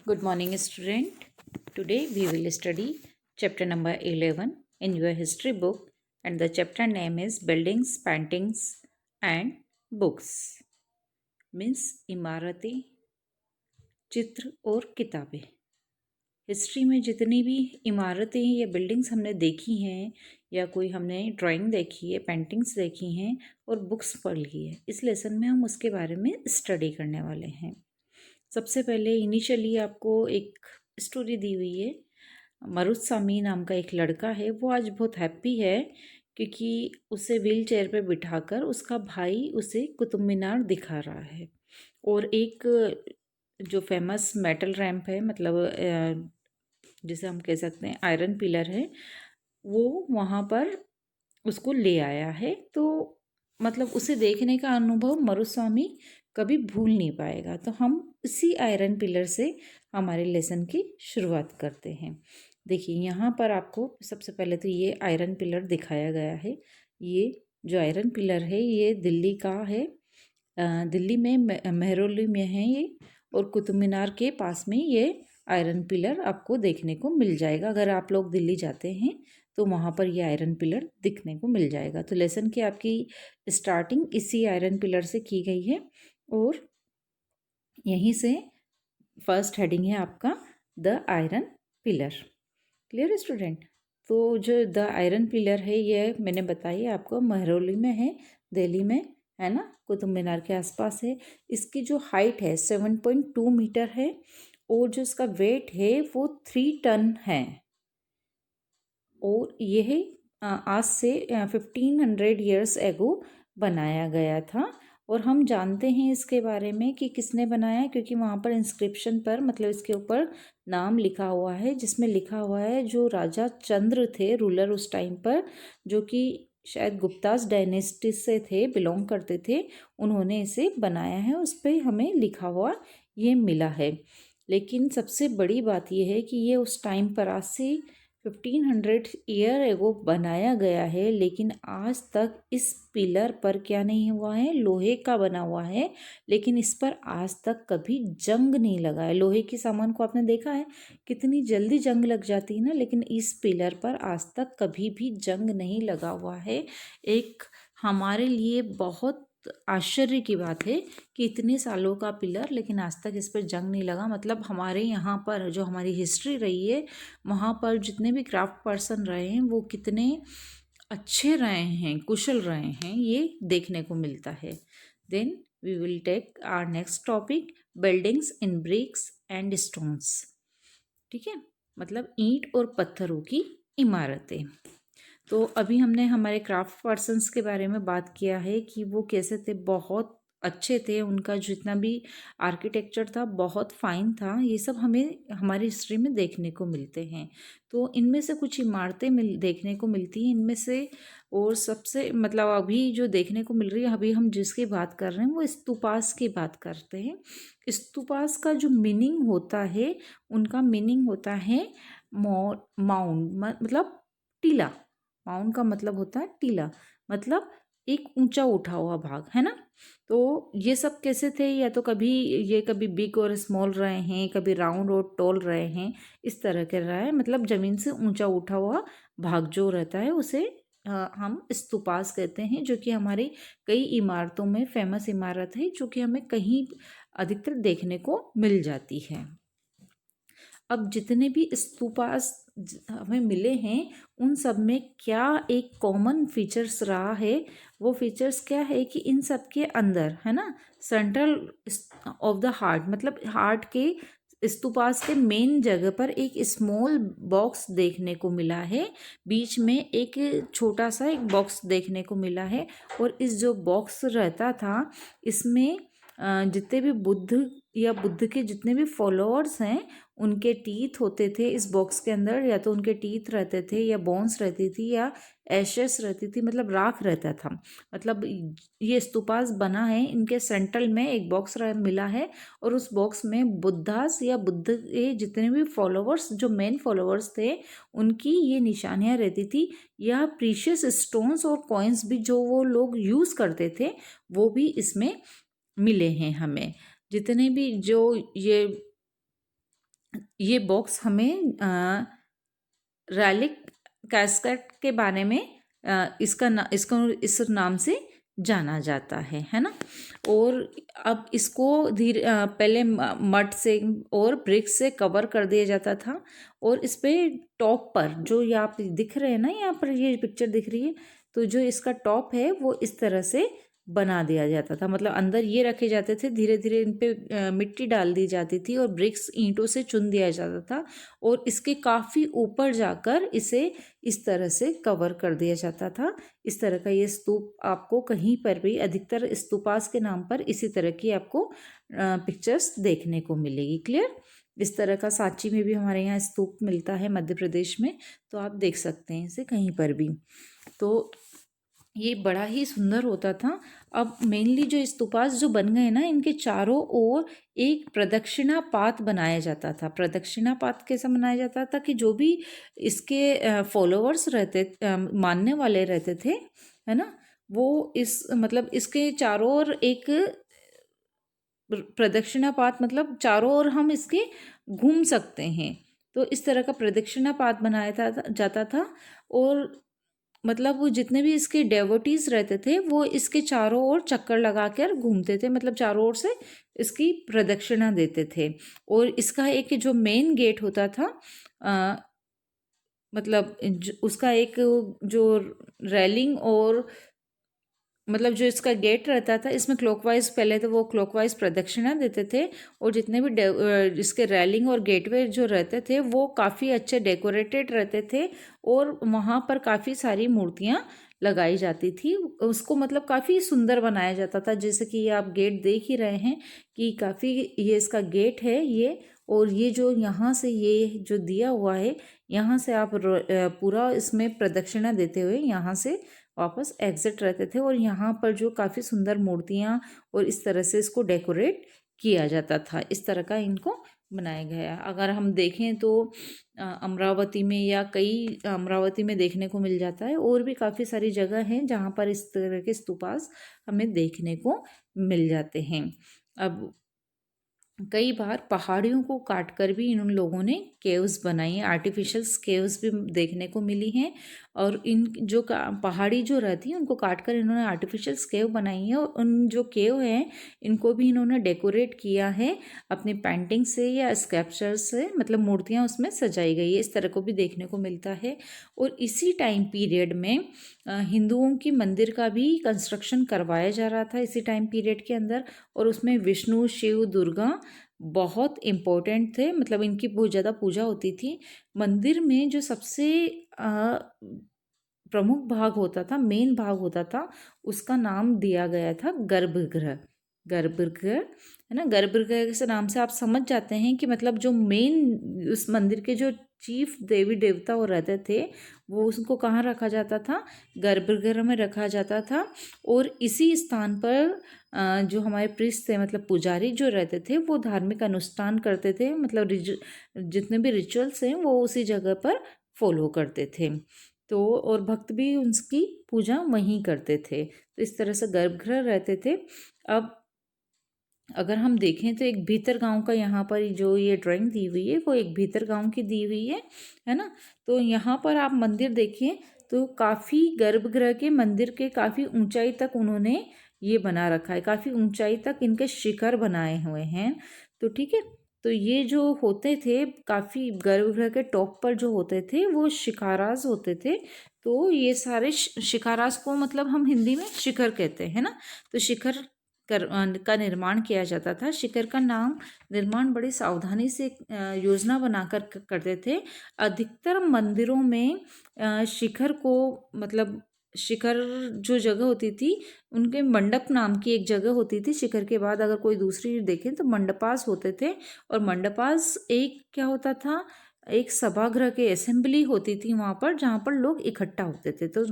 Good morning, student. Today we will study chapter number 11 in your history book, and the chapter name is Buildings, Paintings and Books. Means इमारतें, चित्र और किताबें। History में जितनी भी इमारतें या बिल्डिंग्स हमने देखी हैं या कोई हमने ड्राइंग देखी है, पेंटिंग्स देखी हैं और बुक्स पढ़ ली है, इस लेसन में हम उसके बारे में स्टडी करने वाले हैं। सबसे पहले इनिशियली आपको एक स्टोरी दी हुई है। मरुत्सामी नाम का एक लड़का है, वो आज बहुत हैप्पी है क्योंकि उसे व्हील चेयर पर बिठाकर उसका भाई उसे कुतुब मीनार दिखा रहा है और एक जो फेमस मेटल रैंप है, मतलब जिसे हम कह सकते हैं आयरन पिलर है, वो वहाँ पर उसको ले आया है। तो मतलब उसे देखने का अनुभव मरुस्वामी कभी भूल नहीं पाएगा। तो हम इसी आयरन पिलर से हमारे लेसन की शुरुआत करते हैं। देखिए यहाँ पर आपको सबसे पहले तो ये आयरन पिलर दिखाया गया है। ये जो आयरन पिलर है ये दिल्ली का है, दिल्ली में मेहरौली में है ये, और कुतुब मीनार के पास में ये आयरन पिलर आपको देखने को मिल जाएगा। अगर आप लोग दिल्ली जाते हैं तो वहाँ पर ये आयरन पिलर दिखने को मिल जाएगा। तो लेसन की आपकी स्टार्टिंग इसी आयरन पिलर से की गई है और यहीं से फर्स्ट हेडिंग है आपका the iron pillar. Clear student? तो जो द आयरन पिलर है ये मैंने बताई आपको मेहरौली में है, दिल्ली में है ना, कुतुब मीनार के आसपास है। इसकी जो हाइट है 7.2 मीटर है और जो इसका वेट है वो 3 टन है और यह आज से 1500 ईयर्स एगो बनाया गया था। और हम जानते हैं इसके बारे में कि किसने बनाया, क्योंकि वहाँ पर इंस्क्रिप्शन पर मतलब इसके ऊपर नाम लिखा हुआ है, जिसमें लिखा हुआ है जो राजा चंद्र थे रूलर उस टाइम पर, जो कि शायद गुप्तास डायनेस्टी से थे, बिलोंग करते थे, उन्होंने इसे बनाया है। उस पर हमें लिखा हुआ ये मिला है। लेकिन सबसे बड़ी बात यह है कि ये उस टाइम पर आज से 1500 ईयर एगो बनाया गया है, लेकिन आज तक इस पिलर पर क्या नहीं हुआ है, लोहे का बना हुआ है, लेकिन इस पर आज तक कभी जंग नहीं लगा है। लोहे के सामान को आपने देखा है कितनी जल्दी जंग लग जाती है ना, लेकिन इस पिलर पर आज तक कभी भी जंग नहीं लगा हुआ है। एक हमारे लिए बहुत आश्चर्य की बात है कि इतने सालों का पिलर लेकिन आज तक इस पर जंग नहीं लगा। मतलब हमारे यहाँ पर जो हमारी हिस्ट्री रही है, वहाँ पर जितने भी क्राफ्ट पर्सन रहे हैं वो कितने अच्छे रहे हैं, कुशल रहे हैं, ये देखने को मिलता है। Then we will take our next topic, buildings in bricks and stones. ठीक है, मतलब ईंट और पत्थरों की इमारतें। तो अभी हमने हमारे क्राफ्ट पर्सन्स के बारे में बात किया है कि वो कैसे थे, बहुत अच्छे थे, उनका जितना भी आर्किटेक्चर था बहुत फाइन था। ये सब हमें हमारी हिस्ट्री में देखने को मिलते हैं। तो इनमें से कुछ इमारतें देखने को मिलती हैं इनमें से, और सबसे मतलब अभी जो देखने को मिल रही है, अभी हम जिसकी बात कर रहे हैं वो स्तूपास की बात करते हैं। स्तूपास का जो मीनिंग होता है, उनका मीनिंग होता है माउंट, मतलब टीला। माउंट का मतलब होता है टीला, मतलब एक ऊंचा उठा हुआ भाग, है ना। तो ये सब कैसे थे, या तो कभी बिग और स्मॉल रहे हैं, कभी राउंड और टॉल रहे हैं, इस तरह के रहा है। मतलब जमीन से ऊंचा उठा हुआ भाग जो रहता है उसे हम स्तूपास कहते हैं, जो कि हमारी कई इमारतों में फेमस इमारत है, जो कि हमें कहीं अधिकतर देखने को मिल जाती है। अब जितने भी स्तूपास हमें मिले हैं उन सब में क्या एक कॉमन फीचर्स रहा है, वो फीचर्स क्या है कि इन सब के अंदर है ना, सेंट्रल ऑफ द हार्ट, मतलब हार्ट के स्तूपास के मेन जगह पर एक स्मॉल बॉक्स देखने को मिला है। बीच में एक छोटा सा एक बॉक्स देखने को मिला है, और इस जो बॉक्स रहता था इसमें जितने भी बुद्ध या बुद्ध के जितने भी फॉलोअर्स हैं उनके टीथ होते थे इस बॉक्स के अंदर, या तो उनके टीथ रहते थे या बोन्स रहती थी या एशेस रहती थी, मतलब राख रहता था। मतलब ये स्तूपास बना है, इनके सेंट्रल में एक बॉक्स मिला है, और उस बॉक्स में बुद्धास या बुद्ध के जितने भी फॉलोअर्स, जो मेन फॉलोअर्स थे, उनकी ये निशानियाँ रहती थी, या प्रीशियस स्टोन्स और कॉइन्स भी जो वो लोग यूज़ करते थे वो भी इसमें मिले हैं हमें। जितने भी जो ये ये बॉक्स हमें रैलिक कैस्केट के बारे में इसको इस नाम से जाना जाता है ना। और अब इसको पहले मड से और ब्रिक से कवर कर दिया जाता था, और इस पे टॉप पर जो यहाँ पे दिख रहे हैं ना, यहाँ पर ये पिक्चर दिख रही है, तो जो इसका टॉप है वो इस तरह से बना दिया जाता था। मतलब अंदर ये रखे जाते थे, धीरे धीरे इन पे मिट्टी डाल दी जाती थी और ब्रिक्स ईंटों से चुन दिया जाता था, और इसके काफ़ी ऊपर जाकर इसे इस तरह से कवर कर दिया जाता था। इस तरह का ये स्तूप आपको कहीं पर भी, अधिकतर स्तूपास के नाम पर इसी तरह की आपको पिक्चर्स देखने को मिलेगी। क्लियर? इस तरह का सांची में भी हमारे यहाँ स्तूप मिलता है मध्य प्रदेश में, तो आप देख सकते हैं इसे कहीं पर भी। तो ये बड़ा ही सुंदर होता था। अब मेनली जो स्तूपास जो बन गए ना, इनके चारों ओर एक प्रदक्षिणा पाथ बनाया जाता था। प्रदक्षिणा पाथ कैसा बनाया जाता था कि जो भी इसके फॉलोअर्स रहते, मानने वाले रहते थे, है ना, वो इस मतलब इसके चारों ओर एक प्रदक्षिणा पाथ, मतलब चारों ओर हम इसके घूम सकते हैं। तो इस तरह का प्रदक्षिणा पाथ बनाया जाता था। और मतलब वो जितने भी इसके डेवोटीज रहते थे वो इसके चारों ओर चक्कर लगा कर घूमते थे, मतलब चारों ओर से इसकी प्रदक्षिणा देते थे। और इसका एक जो मेन गेट होता था, मतलब उसका एक जो रेलिंग और मतलब जो इसका गेट रहता था, इसमें क्लॉकवाइज, पहले तो वो क्लॉकवाइज प्रदक्षिणा देते थे, और जितने भी इसके रेलिंग और गेटवे जो रहते थे वो काफ़ी अच्छे डेकोरेटेड रहते थे, और वहाँ पर काफ़ी सारी मूर्तियाँ लगाई जाती थी। उसको मतलब काफ़ी सुंदर बनाया जाता था, जैसे कि ये आप गेट देख ही रहे हैं कि काफ़ी ये इसका गेट है ये। और ये जो यहाँ से ये जो दिया हुआ है, यहाँ से आप पूरा इसमें प्रदक्षिणा देते हुए यहाँ से वापस एग्जिट रहते थे। और यहाँ पर जो काफ़ी सुंदर मूर्तियाँ और इस तरह से इसको डेकोरेट किया जाता था, इस तरह का इनको बनाया गया। अगर हम देखें तो अमरावती में या कई अमरावती में देखने को मिल जाता है, और भी काफ़ी सारी जगह हैं जहाँ पर इस तरह के स्तूपास हमें देखने को मिल जाते हैं। अब कई बार पहाड़ियों को काटकर भी इन लोगों ने केव्स बनाई हैं, आर्टिफिशियल केव्स भी देखने को मिली हैं। और इन जो पहाड़ी जो रहती है उनको काटकर इन्होंने आर्टिफिशियल केव बनाई है, और उन जो केव हैं इनको भी इन्होंने डेकोरेट किया है अपनी पेंटिंग से या स्कल्पचर से, मतलब मूर्तियाँ उसमें सजाई गई है, इस तरह को भी देखने को मिलता है। और इसी टाइम पीरियड में हिंदुओं की मंदिर का भी कंस्ट्रक्शन करवाया जा रहा था इसी टाइम पीरियड के अंदर, और उसमें विष्णु, शिव, दुर्गा बहुत इम्पोर्टेंट थे, मतलब इनकी बहुत ज़्यादा पूजा होती थी। मंदिर में जो सबसे प्रमुख भाग होता था, मेन भाग होता था, उसका नाम दिया गया था गर्भगृह। गर्भगृह, है ना। गर्भगृह के नाम से आप समझ जाते हैं कि मतलब जो मेन उस मंदिर के जो चीफ देवी देवता वो रहते थे, वो उसको कहाँ रखा जाता था, गर्भगृह में रखा जाता था। और इसी स्थान पर जो हमारे प्रीस्ट थे, मतलब पुजारी जो रहते थे, वो धार्मिक अनुष्ठान करते थे, मतलब जितने भी रिचुअल्स हैं वो उसी जगह पर फॉलो करते थे। तो और भक्त भी उनकी पूजा वहीं करते थे। तो इस तरह से गर्भगृह रहते थे। अब अगर हम देखें तो एक भीतर गांव का यहाँ पर जो ये ड्राइंग दी हुई है वो एक भीतर गांव की दी हुई है ना। तो यहाँ पर आप मंदिर देखिए तो काफ़ी गर्भगृह के मंदिर के काफ़ी ऊंचाई तक उन्होंने ये बना रखा है, काफ़ी ऊंचाई तक इनके शिखर बनाए हुए हैं। तो ठीक है, तो ये जो होते थे काफ़ी गर्भगृह के टॉप पर जो होते थे वो शिखाराज होते थे। तो ये सारे शिखाराज को मतलब हम हिंदी में शिखर कहते हैं ना। तो शिखर का निर्माण किया जाता था। शिखर का नाम निर्माण बड़ी सावधानी से योजना बनाकर करते थे। अधिकतर मंदिरों में शिखर को मतलब शिखर जो जगह होती थी उनके मंडप नाम की एक जगह होती थी। शिखर के बाद अगर कोई दूसरी देखें तो मंडपास होते थे। और मंडपास एक क्या होता था, एक सभागृह के असेंबली होती थी वहाँ पर, जहाँ पर लोग इकट्ठा होते थे। तो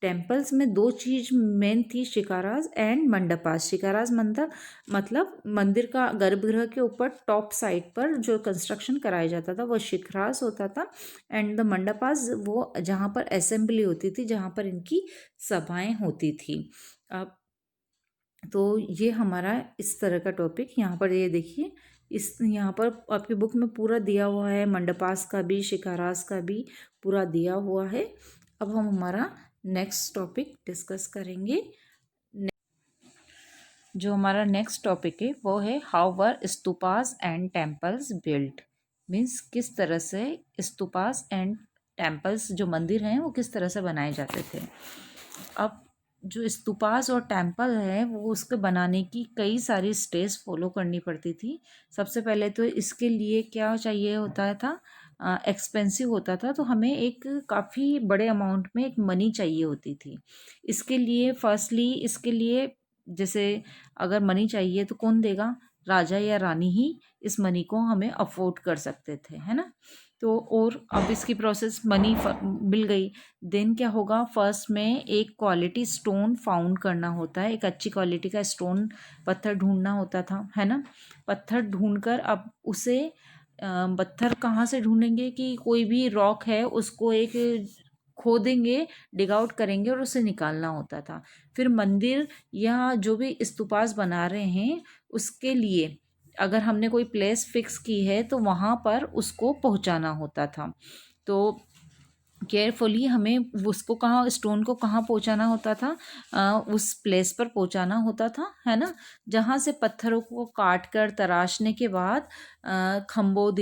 टेम्पल्स में दो चीज मेन थी, शिकाराज एंड मंडपास। शिकाराज मंदिर मतलब मंदिर का गर्भगृह के ऊपर टॉप साइड पर जो कंस्ट्रक्शन कराया जाता था वो शिखराज होता था। एंड द मंडपास वो जहाँ पर असेंबली होती थी, जहाँ पर इनकी सभाएं होती थी। अब तो ये हमारा इस तरह का टॉपिक यहाँ पर ये देखिए, इस यहाँ पर आपकी बुक में पूरा दिया हुआ है, मंडपास का भी, शिकारास का भी पूरा दिया हुआ है। अब हम हमारा नेक्स्ट टॉपिक डिस्कस करेंगे। जो हमारा नेक्स्ट टॉपिक है वो है how were stupas and temples built. Means किस तरह से स्तूपास एंड टेम्पल्स जो मंदिर हैं वो किस तरह से बनाए जाते थे। अब जो स्तूपास और टेम्पल है वो उसके बनाने की कई सारी स्टेप्स फॉलो करनी पड़ती थी। सबसे पहले तो इसके लिए क्या चाहिए होता था, एक्सपेंसिव होता था, तो हमें एक काफ़ी बड़े अमाउंट में एक मनी चाहिए होती थी। इसके लिए फर्स्टली इसके लिए जैसे अगर मनी चाहिए तो कौन देगा, राजा या रानी ही इस मनी को हमें अफोर्ड कर सकते थे, है ना। तो और अब इसकी प्रोसेस मनी मिल गई, देन क्या होगा, फर्स्ट में एक क्वालिटी स्टोन फाउंड करना होता है, एक अच्छी क्वालिटी का स्टोन पत्थर ढूंढना होता था, है ना। पत्थर ढूंढकर अब उसे पत्थर कहाँ से ढूंढेंगे कि कोई भी रॉक है उसको एक खोदेंगे, डिग आउट करेंगे और उसे निकालना होता था। फिर मंदिर या जो भी स्तूपास बना रहे हैं उसके लिए अगर हमने कोई प्लेस फिक्स की है तो वहाँ पर उसको पहुँचाना होता था। तो केयरफुली हमें उसको कहाँ, स्टोन को कहाँ पहुँचाना होता था, उस प्लेस पर पहुँचाना होता था, है ना, जहाँ से पत्थरों को काट कर तराशने के बाद खम्भों,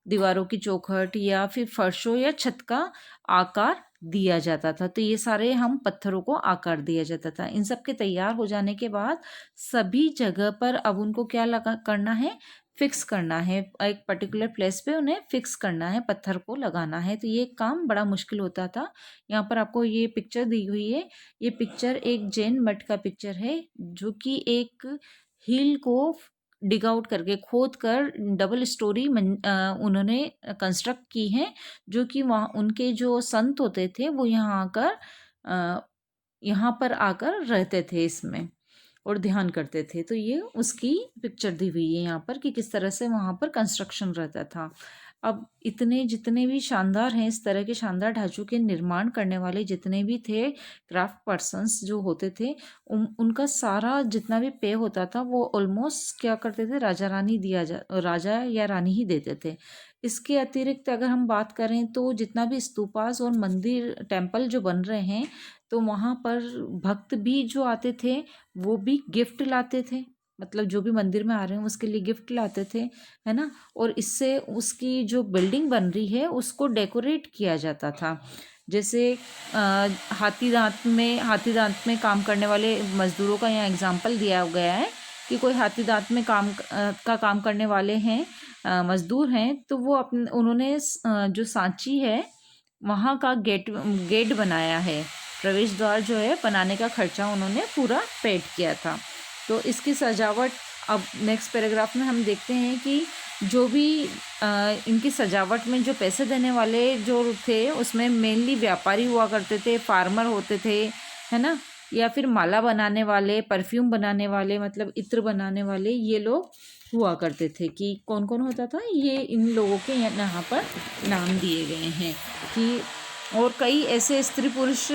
दीवारों की चौखट या फिर फर्शों या छत का आकार दिया जाता था। तो ये सारे हम पत्थरों को आकार दिया जाता था। इन सब के तैयार हो जाने के बाद सभी जगह पर अब उनको क्या लगा करना है, फिक्स करना है, एक पर्टिकुलर प्लेस पे उन्हें फिक्स करना है, पत्थर को लगाना है। तो ये काम बड़ा मुश्किल होता था। यहाँ पर आपको ये पिक्चर दी हुई है, ये पिक्चर एक जैन मठ का पिक्चर है जो कि एक हिल को डिग आउट करके खोद कर डबल स्टोरी उन्होंने कंस्ट्रक्ट की है, जो कि वहाँ उनके जो संत होते थे वो यहाँ पर आकर रहते थे इसमें और ध्यान करते थे। तो ये उसकी पिक्चर दी हुई है यहाँ पर कि किस तरह से वहाँ पर कंस्ट्रक्शन रहता था। अब इतने जितने भी शानदार हैं, इस तरह के शानदार ढांचों के निर्माण करने वाले जितने भी थे क्राफ्ट पर्सन्स जो होते थे, उनका सारा जितना भी पे होता था वो ऑलमोस्ट क्या करते थे, राजा या रानी ही देते थे। इसके अतिरिक्त अगर हम बात करें तो जितना भी स्तूपास और मंदिर टेम्पल जो बन रहे हैं तो वहाँ पर भक्त भी जो आते थे वो भी गिफ्ट लाते थे, मतलब जो भी मंदिर में आ रहे हैं उसके लिए गिफ्ट लाते थे, है ना। और इससे उसकी जो बिल्डिंग बन रही है उसको डेकोरेट किया जाता था। जैसे हाथी दांत में काम करने वाले मजदूरों का यहाँ एग्जाम्पल दिया गया है कि कोई हाथी दांत में काम करने वाले हैं, मजदूर हैं, तो वो उन्होंने जो सांची है वहाँ का गेट बनाया है, प्रवेश द्वार जो है बनाने का खर्चा उन्होंने पूरा पेड किया था। तो इसकी सजावट अब नेक्स्ट पैराग्राफ में हम देखते हैं कि जो भी इनकी सजावट में जो पैसे देने वाले जो थे उसमें मेनली व्यापारी हुआ करते थे, फार्मर होते थे, है ना, या फिर माला बनाने वाले, परफ्यूम बनाने वाले, मतलब इत्र बनाने वाले, ये लोग हुआ करते थे। कि कौन कौन होता था, ये इन लोगों के यहाँ पर नाम दिए गए हैं कि, और कई ऐसे स्त्री पुरुष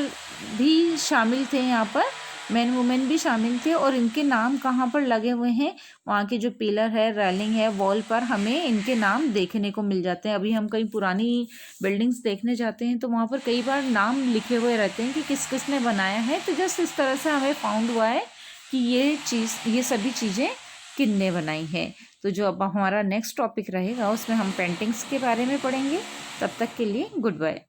भी शामिल थे यहाँ पर, मैन वुमेन भी शामिल थे, और इनके नाम कहाँ पर लगे हुए हैं, वहाँ के जो पिलर है, रेलिंग है, वॉल पर हमें इनके नाम देखने को मिल जाते हैं। अभी हम कहीं पुरानी बिल्डिंग्स देखने जाते हैं तो वहाँ पर कई बार नाम लिखे हुए रहते हैं कि किस किस ने बनाया है। तो जस्ट इस तरह से हमें फाउंड हुआ है कि ये सभी चीज़ें किनने बनाई है। तो जो अब हमारा नेक्स्ट टॉपिक रहेगा उसमें हम पेंटिंग्स के बारे में पढ़ेंगे। तब तक के लिए गुड बाय।